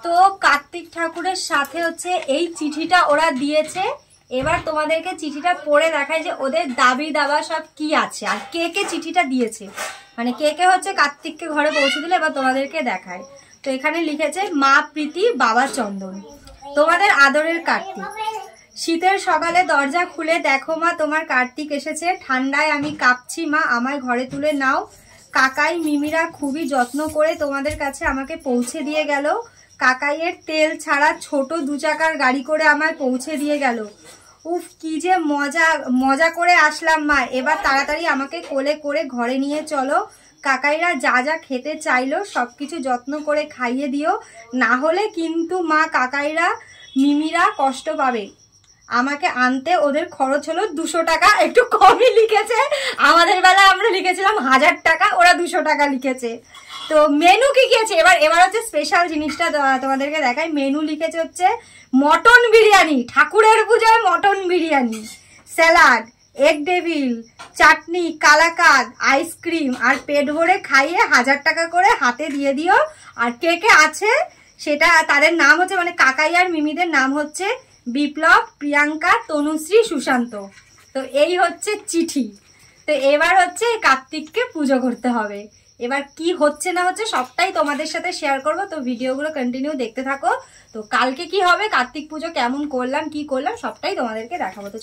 তো কার্তিক ঠাকুরের সাথে হচ্ছে এই চিঠিটা ওরা দিয়েছে। এবার তোমাদেরকে চিঠিটা পড়ে দেখায় যে ওদের দাবি দাবা সব কি আছে আর কে কে চিঠিটা দিয়েছে, মানে কে কে হচ্ছে কার্তিককে ঘরে পৌঁছে দিলে এবার তোমাদেরকে দেখায়। তো এখানে লিখেছে মা প্রীতি বাবা চন্দন, তোমাদের আদরের কার্তিক। শীতের সকালে দরজা খুলে দেখো মা তোমার কার্তিক এসেছে, ঠান্ডায় আমি কাঁপছি মা আমায় ঘরে তুলে নাও। কাকাই মিমিরা খুবই যত্ন করে তোমাদের কাছে আমাকে পৌঁছে দিয়ে গেল। কাকাইয়ের তেল ছাড়া ছোট 2 চাকার গাড়ি করে আমায় পৌঁছে দিয়ে গেল। উফ কি যে মজা মজা করে আসলাম মা, এবার তাড়াতাড়ি আমাকে কোলে করে ঘরে নিয়ে চলো। কাকাইরা যা যা খেতে চাইলো সবকিছু যত্ন করে খাইয়ে দিও, না হলে কিন্তু মা কাকাইরা মিমিরা কষ্ট পাবে। আমাকে আনতে ওদের খরচ হলো 200 টাকা, একটু কমই লিখেছে। আমাদের বেলা আমরা লিখেছিলাম 1000 টাকা, ওরা 200 টাকা লিখেছে। তো মেনু কি কি আছে এবার হচ্ছে স্পেশাল জিনিসটা তোমাদেরকে দেখাই। মেনু লিখেছে হচ্ছে মটন বিরিয়ানি, ঠাকুরের পূজায় mutton biryani, salad, egg devil, চাটনি, কালাকাদ, আইসক্রিম আর পেট ভরে খাইয়ে 1000 টাকা করে হাতে দিয়ে দিও। আর কে কে আছে সেটা তাদের নাম হচ্ছে, মানে কাকাই আর মিমিদের নাম হচ্ছে বিপ্লব, প্রিয়াঙ্কা, তনুশ্রী, সুশান্ত। তো এই হচ্ছে চিঠি। তো এবার হচ্ছে কার্তিককে পুজো করতে হবে। এবার কি হচ্ছে না হচ্ছে সবটাই তোমাদের সাথে শেয়ার করব, তো ভিডিওগুলো কন্টিনিউ দেখতে থাকো। তো কালকে কি হবে, কার্তিক পুজো কেমন করলাম কি করলাম সবটাই তোমাদেরকে দেখাবো। তো